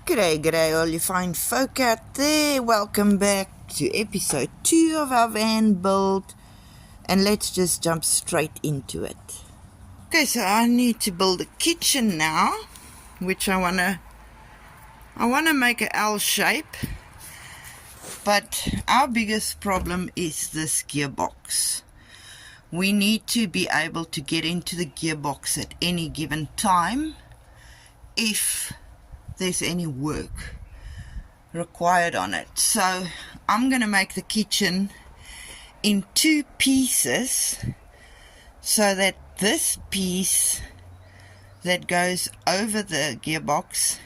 G'day all you fine folk out there. Welcome back to episode 2 of our van build, and let's just jump straight into it. Okay, so I need to build a kitchen now, which I wanna make an L shape, but our biggest problem is this gearbox. We need to be able to get into the gearbox at any given time if there's any work required on it. So I'm going to make the kitchen in 2 pieces so that this piece that goes over the gearbox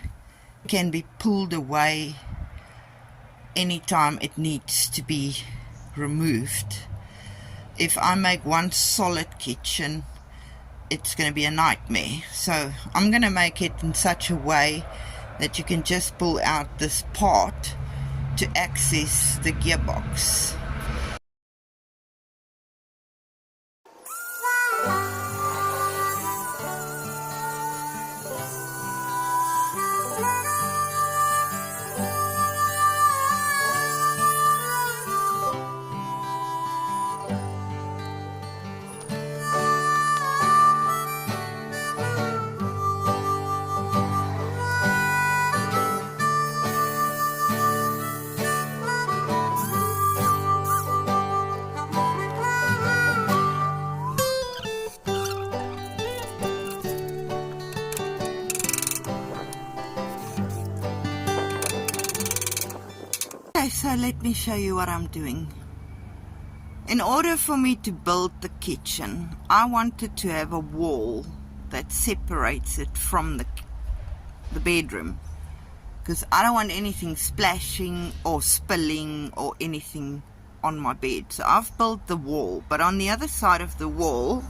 can be pulled away anytime it needs to be removed. If I make one solid kitchen, it's going to be a nightmare. So I'm going to make it in such a way that you can just pull out this part to access the gearbox. Okay, so let me show you what I'm doing. In order for me to build the kitchen, I wanted to have a wall that separates it from the bedroom, because I don't want anything splashing or spilling or anything on my bed. So I've built the wall, but on the other side of the wall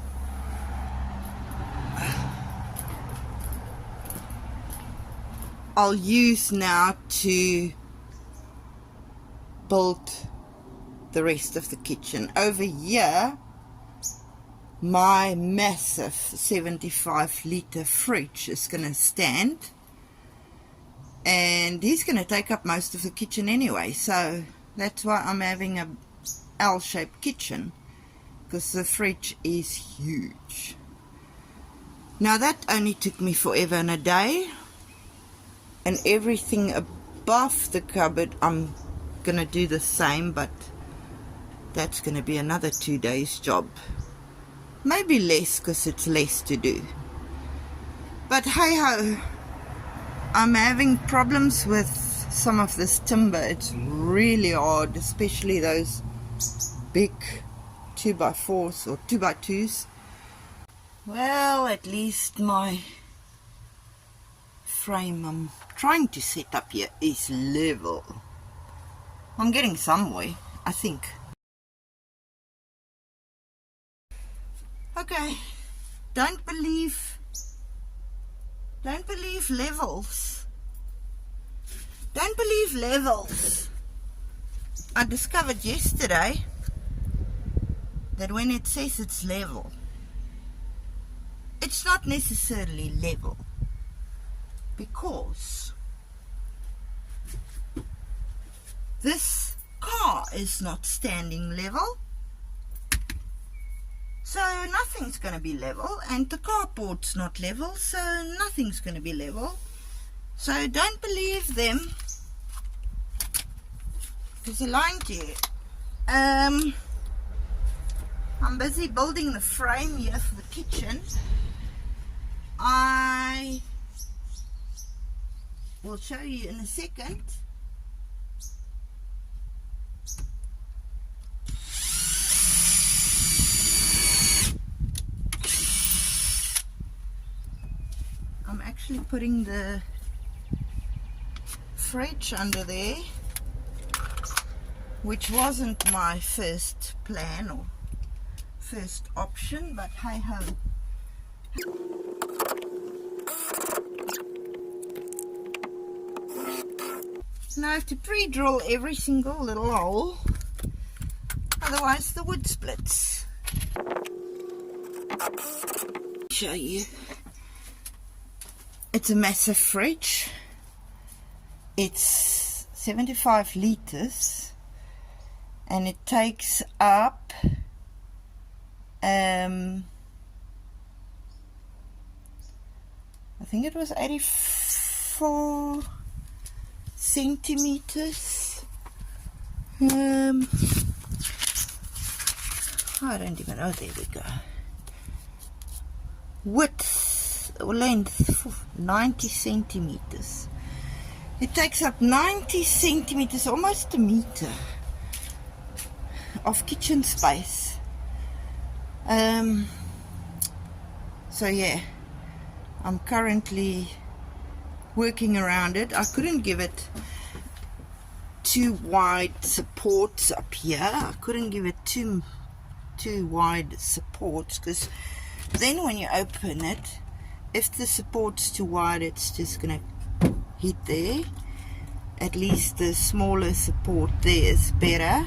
I'll use now to build the rest of the kitchen. Over here, my massive 75-litre fridge is going to stand, and he's going to take up most of the kitchen anyway, so that's why I'm having a L-shaped kitchen, because the fridge is huge. Now that only took me forever and a day, and everything above the cupboard I'm gonna do the same, but that's gonna be another 2 days job, maybe less because it's less to do. But hey ho, I'm having problems with some of this timber. It's really hard, especially those big 2x4s or 2x2s. Well, at least my frame I'm trying to set up here is level. I'm getting somewhere, I think. Okay, don't believe levels. Don't believe levels. I discovered yesterday that when it says it's level, it's not necessarily level, because this car is not standing level, so nothing's going to be level, and the carport's not level, so nothing's going to be level. So don't believe them, because they're lying to you. I'm busy building the frame here for the kitchen. I will show you in a second. I'm actually putting the fridge under there, which wasn't my first plan or first option, but hey ho. Now I have to pre-drill every single little hole, otherwise the wood splits. Show you. It's a massive fridge, It's 75 liters, and it takes up I think it was 84 centimeters. I don't even know. There we go. Width or length 90 centimeters. It takes up 90 centimeters, almost a meter, of kitchen space. So yeah, I'm currently working around it. I couldn't give it too wide supports up here. I couldn't give it too wide supports, because then when you open it, if the support's too wide, it's just gonna hit there. At least the smaller support there is better.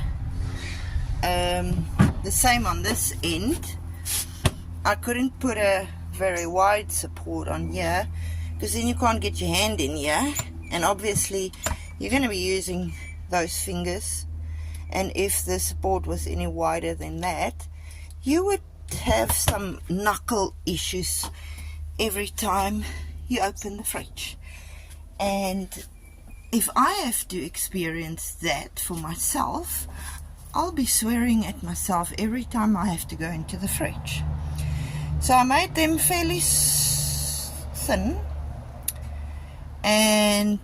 The same on this end. I couldn't put a very wide support on here, because then you can't get your hand in here, and obviously you're going to be using those fingers, and if the support was any wider than that, you would have some knuckle issues every time you open the fridge. And if I have to experience that for myself, I'll be swearing at myself every time I have to go into the fridge. So I made them fairly thin, and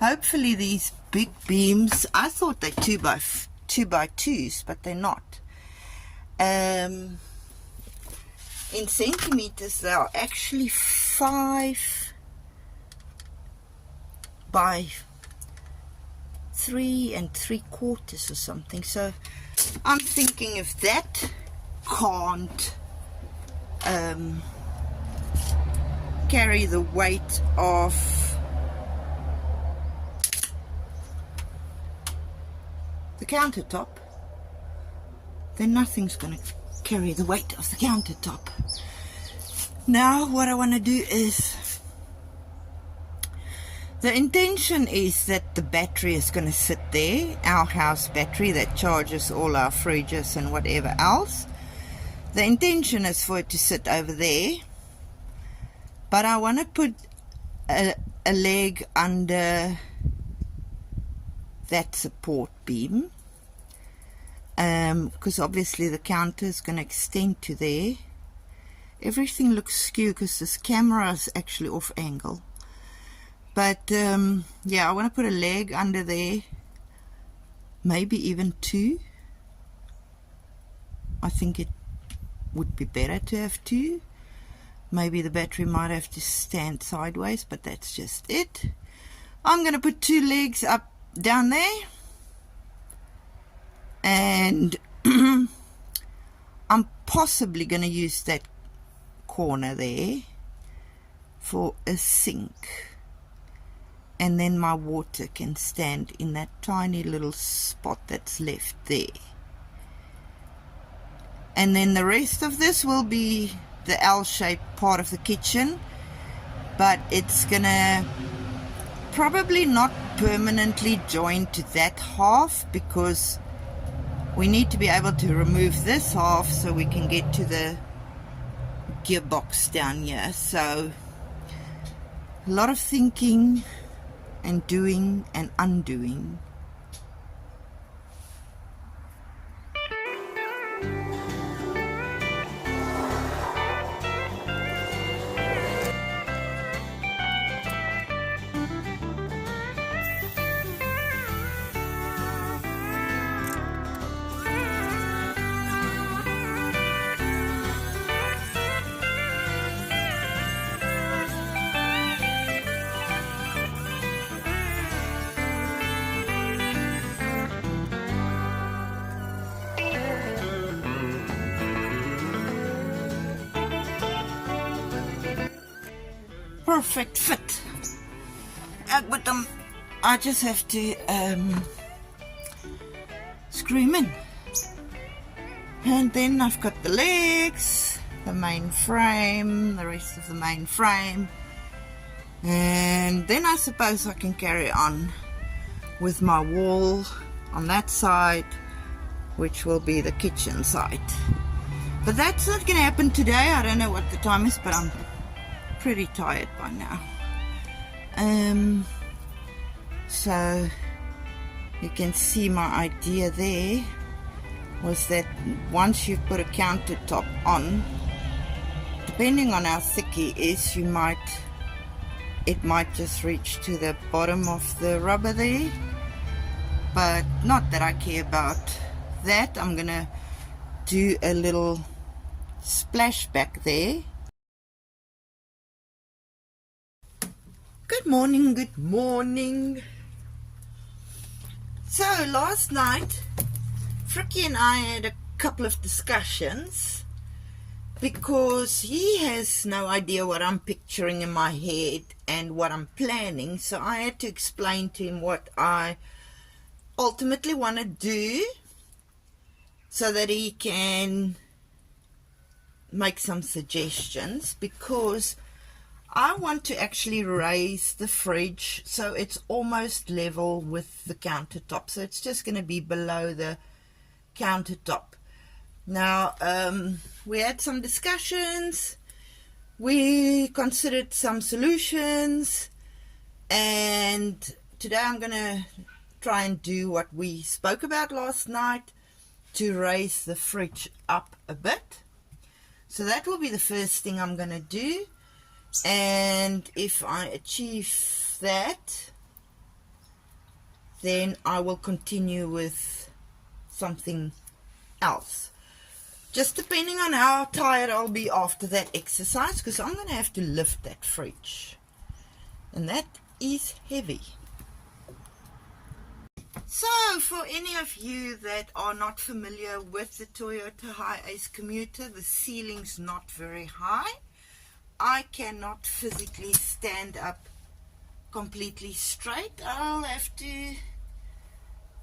hopefully these big beams, I thought they're 2 by 2s, but they're not. In centimeters, they are actually 5 by 3 3/4 or something. So I'm thinking if that can't carry the weight of the countertop, then nothing's going to carry the weight of the countertop. Now what I want to do is, the intention is that the battery is going to sit there, our house battery that charges all our fridges and whatever else. The intention is for it to sit over there, but I want to put a leg under that support beam, because obviously the counter is going to extend to there. Everything looks skewed because this camera is actually off angle. But yeah, I want to put a leg under there, maybe even 2. I think it would be better to have 2. Maybe the battery might have to stand sideways, but that's just it. I'm going to put 2 legs up down there, and I'm possibly going to use that corner there for a sink, and then my water can stand in that tiny little spot that's left there. And then the rest of this will be the L-shaped part of the kitchen, but it's gonna probably not permanently join to that half, because we need to be able to remove this half so we can get to the gearbox down here. So a lot of thinking and doing and undoing. Perfect fit. But I just have to screw him in, and then I've got the legs, the main frame, the rest of the main frame, and and then I suppose I can carry on with my wall on that side, which will be the kitchen side. But that's not going to happen today. I don't know what the time is, but I'm pretty tired by now. So you can see my idea there was that once you've put a countertop on, depending on how thick it is, it might just reach to the bottom of the rubber there, but not that I care about that. I'm gonna do a little splash back there. Good morning, good morning. So last night Frikkie and I had a couple of discussions because he has no idea what I'm picturing in my head and what I'm planning, so I had to explain to him what I ultimately want to do so that he can make some suggestions, because I want to actually raise the fridge so it's almost level with the countertop, so it's just going to be below the countertop. Now we had some discussions, we considered some solutions, and today I'm gonna try and do what we spoke about last night, to raise the fridge up a bit. So that will be the first thing I'm gonna do, and if I achieve that, then I will continue with something else, just depending on how tired I'll be after that exercise, because I'm going to have to lift that fridge, and that is heavy. So for any of you that are not familiar with the Toyota Hiace Commuter, the ceiling's not very high. I cannot physically stand up completely straight. I'll have to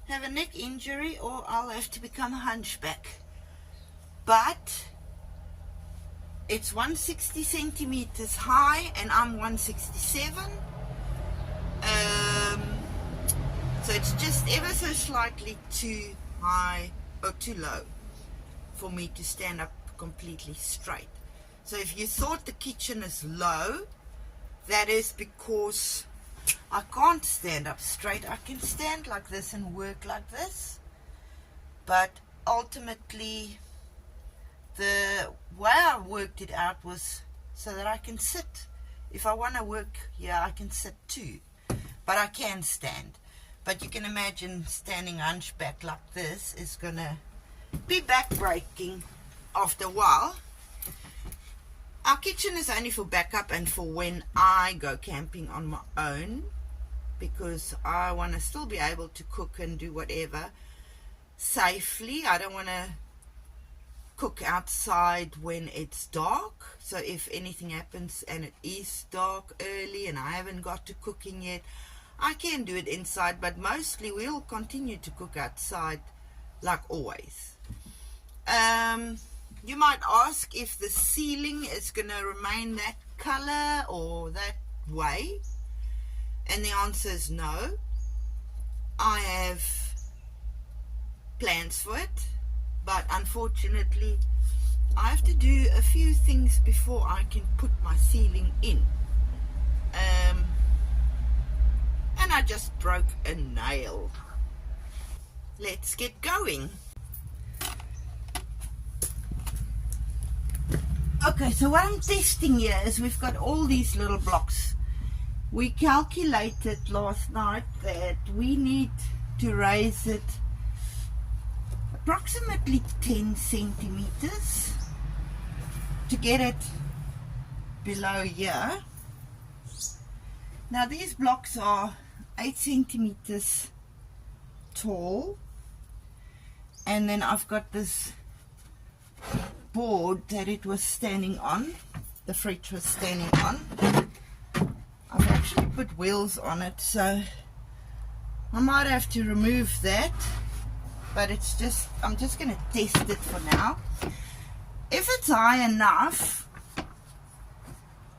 have a neck injury, or I'll have to become a hunchback. But it's 160 centimeters high and I'm 167, so it's just ever so slightly too high or too low for me to stand up completely straight. So if you thought the kitchen is low, that is because I can't stand up straight. I can stand like this and work like this, but ultimately the way I worked it out was so that I can sit. If I want to work here, I can sit too, but I can stand. But you can imagine standing hunchback like this is gonna be back-breaking after a while. Our kitchen is only for backup and for when I go camping on my own, because I want to still be able to cook and do whatever safely. I don't want to cook outside when it's dark, so if anything happens and it is dark early and I haven't got to cooking yet, I can do it inside, but mostly we'll continue to cook outside like always. You might ask if the ceiling is going to remain that color or that way, and the answer is no. I have plans for it, but unfortunately I have to do a few things before I can put my ceiling in. And I just broke a nail. Let's get going. Okay, so what I'm testing here is we've got all these little blocks. We calculated last night that we need to raise it approximately 10 centimeters to get it below here. Now these blocks are 8 centimeters tall, and then I've got this board that it was standing on, the fridge was standing on. I've actually put wheels on it, so I might have to remove that, but it's just, I'm just going to test it for now. If it's high enough,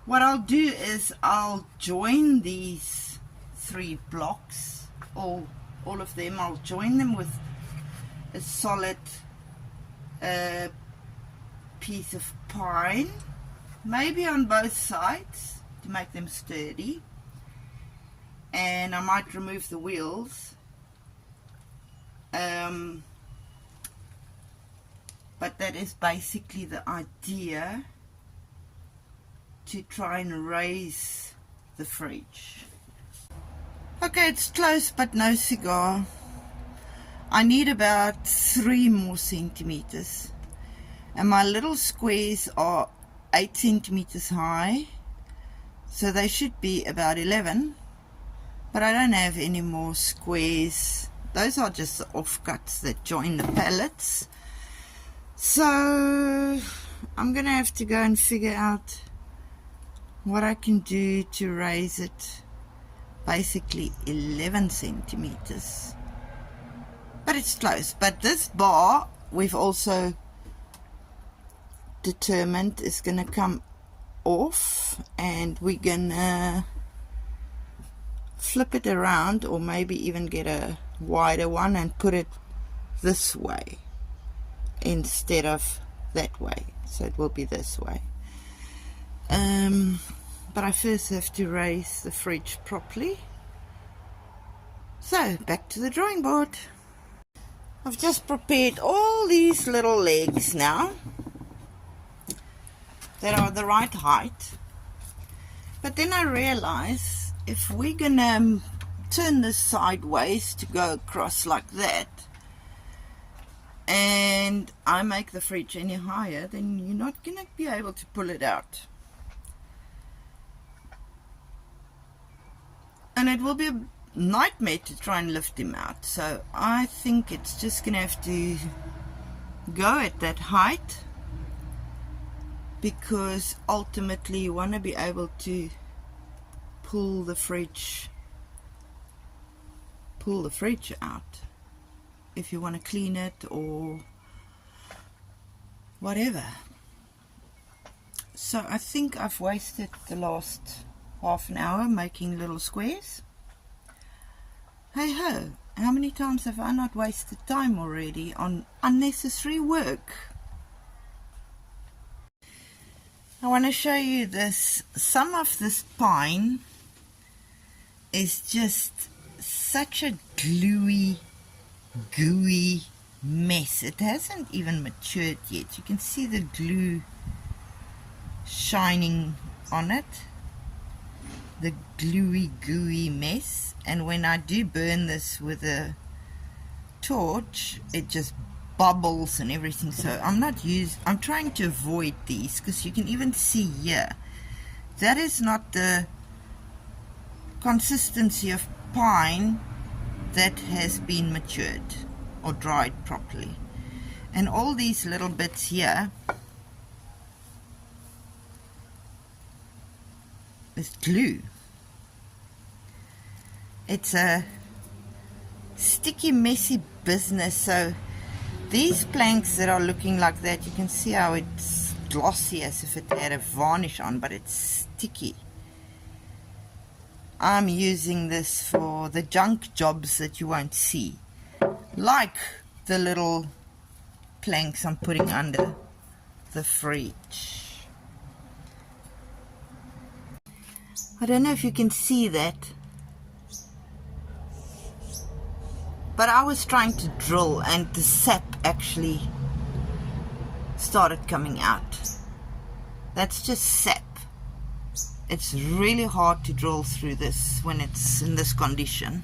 What I'll do is I'll join these 3 blocks, all of them. I'll join them with a solid piece of pine, maybe on both sides to make them sturdy, and I might remove the wheels, but that is basically the idea, to try and raise the fridge. Okay, it's close but no cigar. I need about 3 more centimeters, and my little squares are 8 centimeters high, so they should be about 11, but I don't have any more squares. Those are just the offcuts that join the pallets, so I'm gonna have to go and figure out what I can do to raise it basically 11 centimeters. But it's close. But this bar we've also determined is going to come off, and we're going to flip it around, or maybe even get a wider one and put it this way instead of that way. So it will be this way. But I first have to raise the fridge properly. So back to the drawing board. I've just prepared all these little legs now that are the right height, but then I realize if we're gonna turn this sideways to go across like that, and I make the fridge any higher, then you're not gonna be able to pull it out. And it will be a nightmare to try and lift him out. So I think it's just gonna have to go at that height, because ultimately you want to be able to pull the fridge out if you want to clean it or whatever. So I think I've wasted the last half an hour making little squares. Hey ho, how many times have I not wasted time already on unnecessary work? I want to show you this. Some of this pine is just such a gluey, gooey mess. It hasn't even matured yet. You can see the glue shining on it, the gluey, gooey mess. And when I do burn this with a torch, it just bubbles and everything. So I'm trying to avoid these, because you can even see here that is not the consistency of pine that has been matured or dried properly. And all these little bits here is glue. It's a sticky, messy business. So these planks that are looking like that, you can see how it's glossy as if it had a varnish on, but it's sticky. I'm using this for the junk jobs that you won't see, like the little planks I'm putting under the fridge. I don't know if you can see that, but I was trying to drill and the sap actually started coming out. That's just sap. It's really hard to drill through this when it's in this condition.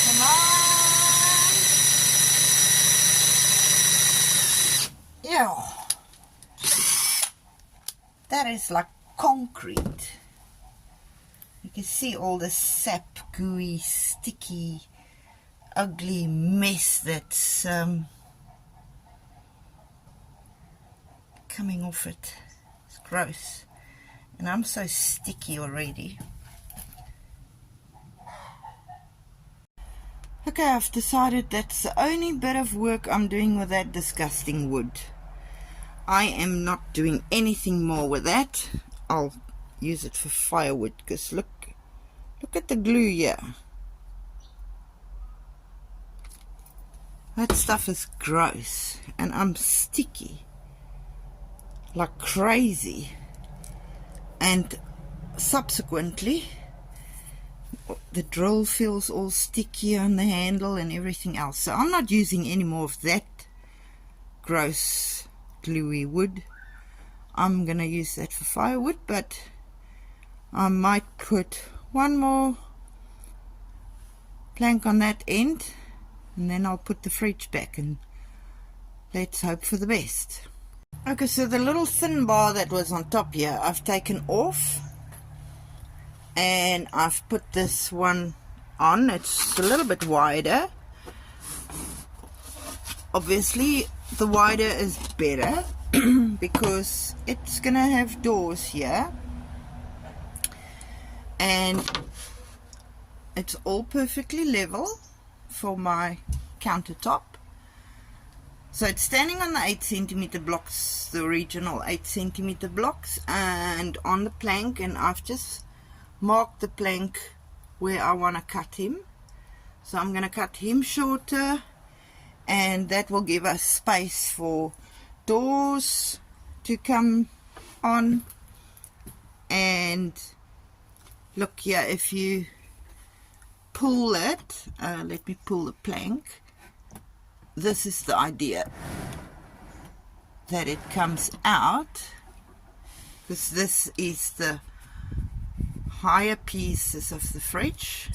Come on! Yeah. That is like concrete. You can see all the sap, gooey, sticky, ugly mess that's coming off it. It's Gross. And I'm so sticky already. Okay, I've decided that's the only bit of work I'm doing with that disgusting wood. I am not doing anything more with that. I'll use it for firewood, because look at the glue here. That stuff is gross, and I'm sticky like crazy. And subsequently, the drill feels all sticky on the handle and everything else. So I'm not using any more of that gross gluey wood. I'm gonna use that for firewood, but I might put one more plank on that end, and then I'll put the fridge back, and let's hope for the best. Okay, so the little thin bar that was on top here, I've taken off, and I've put this one on. It's a little bit wider. Obviously, the wider is better because it's gonna have doors here, and it's all perfectly level for my countertop. So it's standing on the 8cm blocks, the original 8cm blocks, and on the plank, and I've just marked the plank where I want to cut him. So I'm going to cut him shorter, and that will give us space for doors to come on. And look here, if you pull it, let me pull the plank. This is the idea, that it comes out, because this is the higher pieces of the fridge,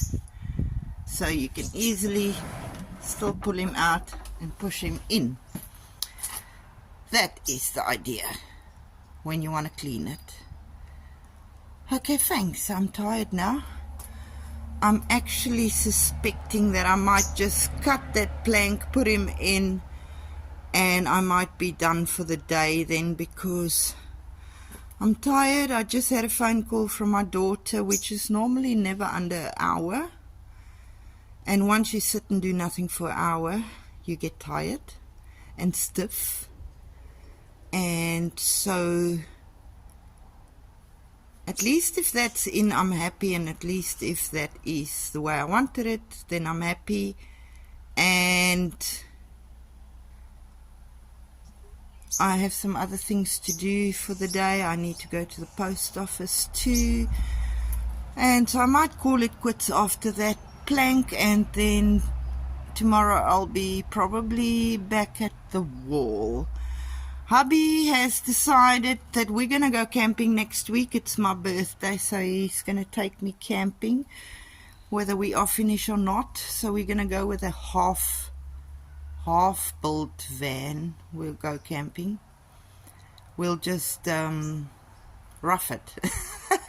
so you can easily still pull him out and push him in. That is the idea when you want to clean it. Okay, thanks. I'm tired now. I'm actually suspecting that I might just cut that plank, put him in, and I might be done for the day then, because I'm tired. I just had a phone call from my daughter, which is normally never under an hour. And once you sit and do nothing for an hour, you get tired and stiff. And so at least if that's in, I'm happy, and at least if that is the way I wanted it, then I'm happy. And I have some other things to do for the day. I need to go to the post office too, and so I might call it quits after that plank, and then tomorrow I'll be probably back at the wall. Hubby has decided that we're going to go camping next week. It's my birthday, so he's going to take me camping, whether we are finished or not. So we're going to go with a half-built van. We'll go camping. We'll just rough it,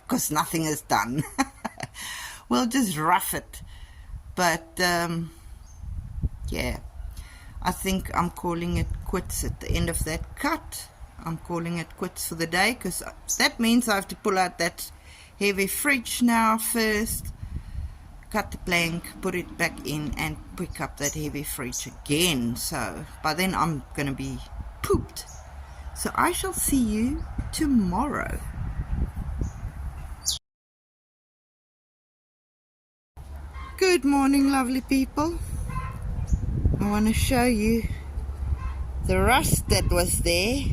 because nothing is done. We'll just rough it. But, yeah. I think I'm calling it quits at the end of that cut. I'm calling it quits for the day, because that means I have to pull out that heavy fridge now first, cut the plank, put it back in, and pick up that heavy fridge again. So by then I'm going to be pooped. So I shall see you tomorrow. Good morning, lovely people. I want to show you the rust that was there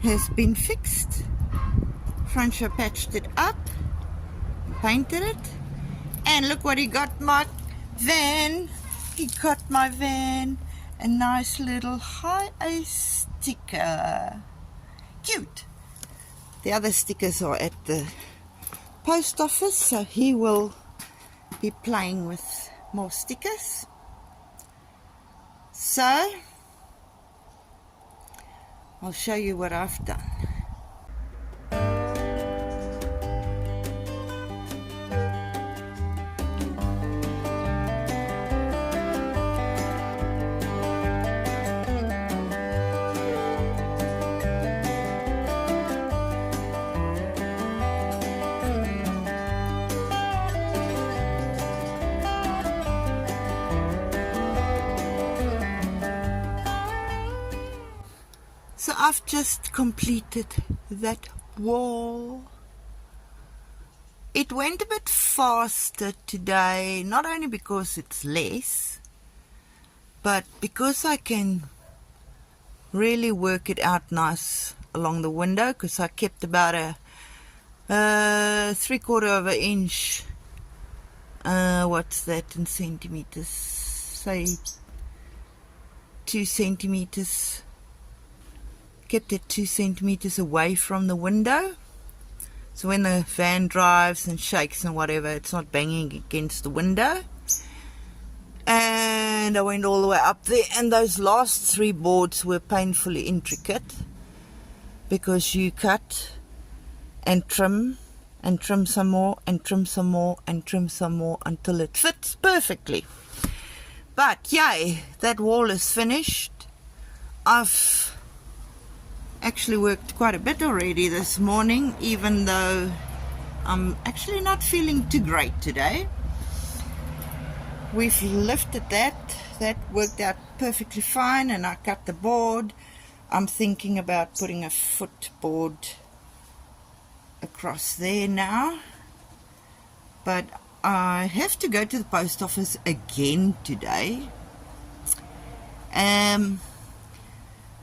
has been fixed. Francois patched it up, painted it, and look what he got my van. He got my van a nice little Hiace sticker. Cute. The other stickers are at the post office, so he will be playing with more stickers. So I'll show you what I've done. I've just completed that wall. It went a bit faster today, not only because it's less, but because I can really work it out nice along the window, because I kept about a 3/4 of an inch, what's that in centimeters, say 2 centimeters, kept it 2 centimeters away from the window, so when the van drives and shakes and whatever, it's not banging against the window. And I went all the way up there, and those last 3 boards were painfully intricate, because you cut and trim some more and trim some more and trim some more until it fits perfectly. But yay, that wall is finished. I've actually worked quite a bit already this morning, even though I'm actually not feeling too great today. We've lifted that worked out perfectly fine, and I cut the board. I'm thinking about putting a footboard across there now, but I have to go to the post office again today, and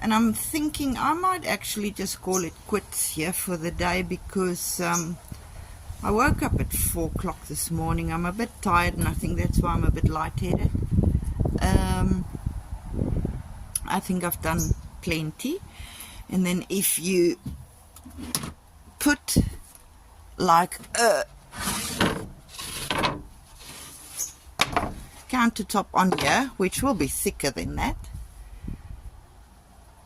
I'm thinking I might actually just call it quits here for the day, because I woke up at 4 o'clock this morning. I'm a bit tired, and I think that's why I'm a bit lightheaded. I think I've done plenty. And then if you put like a countertop on here, which will be thicker than that,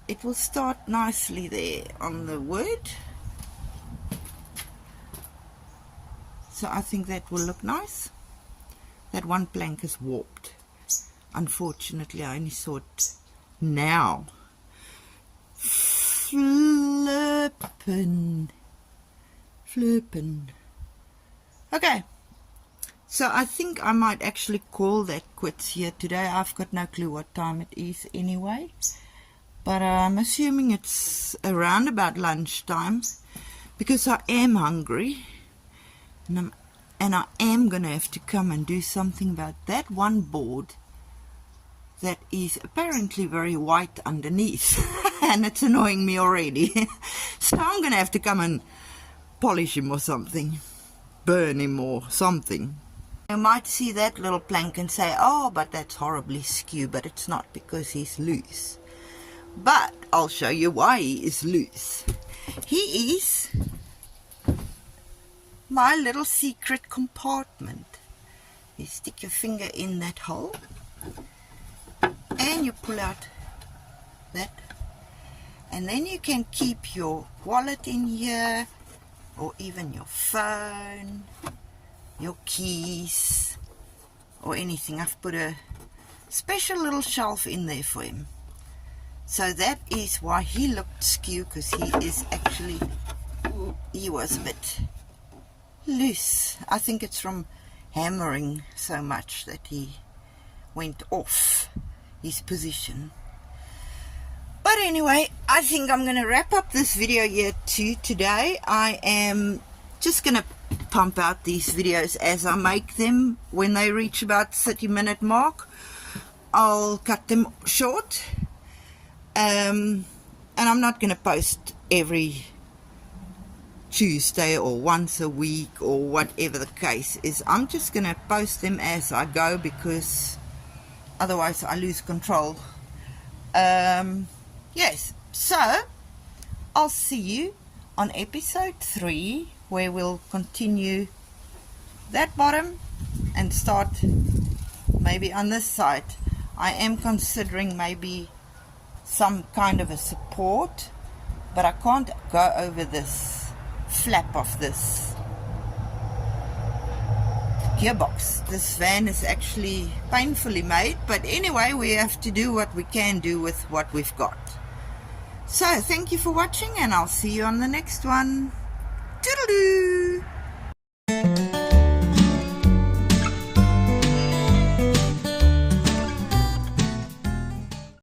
it will start nicely there on the wood. So I think that will look nice. That one plank is warped. Unfortunately, I only saw it now. Flippin'. Okay. So I think I might actually call that quits here today. I've got no clue what time it is anyway. But I'm assuming it's around about lunchtime, because I am hungry. And I am going to have to come and do something about that one board that is apparently very white underneath. And it's annoying me already. So I'm going to have to come and polish him or something. Burn him or something. You might see that little plank and say, oh, but that's horribly skew. But it's not, because he's loose. But I'll show you why he is loose. He is my little secret compartment. You stick your finger in that hole and you pull out that, and then you can keep your wallet in here, or even your phone, your keys, or anything. I've put a special little shelf in there for him. So that is why he looked skew, because he was a bit loose. I think it's from hammering so much that he went off his position. But anyway, I think I'm going to wrap up this video here too today. I am just going to pump out these videos as I make them. When they reach about 30-minute mark, I'll cut them short. And I'm not going to post every Tuesday or once a week or whatever the case is. I'm just going to post them as I go, because otherwise I lose control. Yes, so I'll see you on episode 3, where we'll continue that bottom and start maybe on this side. I am considering maybe some kind of a support, but I can't go over this flap of this gearbox. This van is actually painfully made, but anyway, we have to do what we can do with what we've got. So thank you for watching, and I'll see you on the next one. Toodaloo!